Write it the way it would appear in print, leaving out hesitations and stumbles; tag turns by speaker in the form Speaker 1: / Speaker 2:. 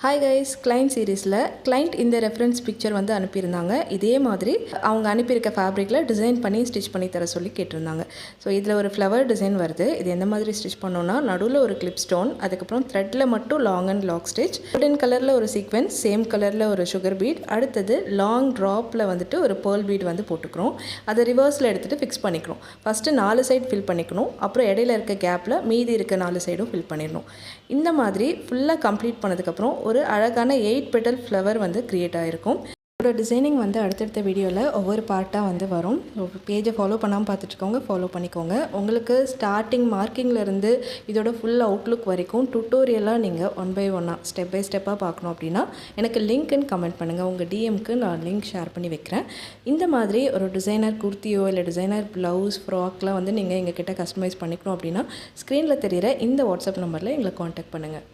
Speaker 1: Hi guys, client சீரீஸில் client இந்த reference picture வந்து அனுப்பியிருந்தாங்க. இதே மாதிரி அவங்க அனுப்பியிருக்க ஃபேப்ரிக்கில் டிசைன் பண்ணி ஸ்டிச் பண்ணி தர சொல்லி கேட்டிருந்தாங்க. ஸோ இதில் ஒரு ஃப்ளவர் டிசைன் வருது. இது எந்த மாதிரி ஸ்டிச் பண்ணோன்னா, நடுவில் ஒரு கிளிப் ஸ்டோன், அதுக்கப்புறம் த்ரெட்டில் மட்டும் long and lock stitch, golden கலரில் ஒரு சீக்வென்ஸ், சேம் கலரில் ஒரு சுகர் பீட், அடுத்தது லாங் ட்ராப்பில் வந்துட்டு ஒரு பேர்ல் பீட் வந்து போட்டுக்கிறோம். அதை ரிவர்ஸில் எடுத்துகிட்டு ஃபிக்ஸ் பண்ணிக்கிறோம். ஃபஸ்ட்டு 4 சைடு ஃபில் பண்ணிக்கணும். அப்புறம் இடையில இருக்க கேப்பில் மீதி இருக்க 4 சைடும் ஃபில் பண்ணிடணும். இந்த மாதிரி ஃபுல்லாக கம்ப்ளீட் பண்ணதுக்கப்புறம் ஒரு அழகான 8 பெட்டல் ஃப்ளவர் வந்து க்ரியேட் ஆகிருக்கும். இதோட டிசைனிங் வந்து அடுத்தடுத்த வீடியோவில் ஒவ்வொரு பார்ட்டாக வந்து வரும். பேஜை ஃபாலோ பண்ணாமல் பார்த்துட்ருக்கோங்க, ஃபாலோ பண்ணிக்கோங்க. உங்களுக்கு ஸ்டார்டிங் மார்க்கிங்லேருந்து இதோட ஃபுல் அவுட்லுக் வரைக்கும் டுட்டோரியலாக நீங்கள் 1 by 1 ஸ்டெப் பை ஸ்டெப்பாக பார்க்கணும் அப்படின்னா எனக்கு லிங்க்குன்னு கமெண்ட் பண்ணுங்கள். உங்கள் டிஎம்க்கு நான் லிங்க் ஷேர் பண்ணி வைக்கிறேன். இந்த மாதிரி ஒரு டிசைனர் குர்த்தியோ இல்லை டிசைனர் ப்ளவுஸ் ஃப்ராக்லாம் வந்து நீங்கள் எங்ககிட்ட கஸ்டமைஸ் பண்ணிக்கணும் அப்படின்னா ஸ்க்ரீனில் தெரிகிற இந்த வாட்ஸ்அப் நம்பரில் எங்களை காண்டாக்ட் பண்ணுங்கள்.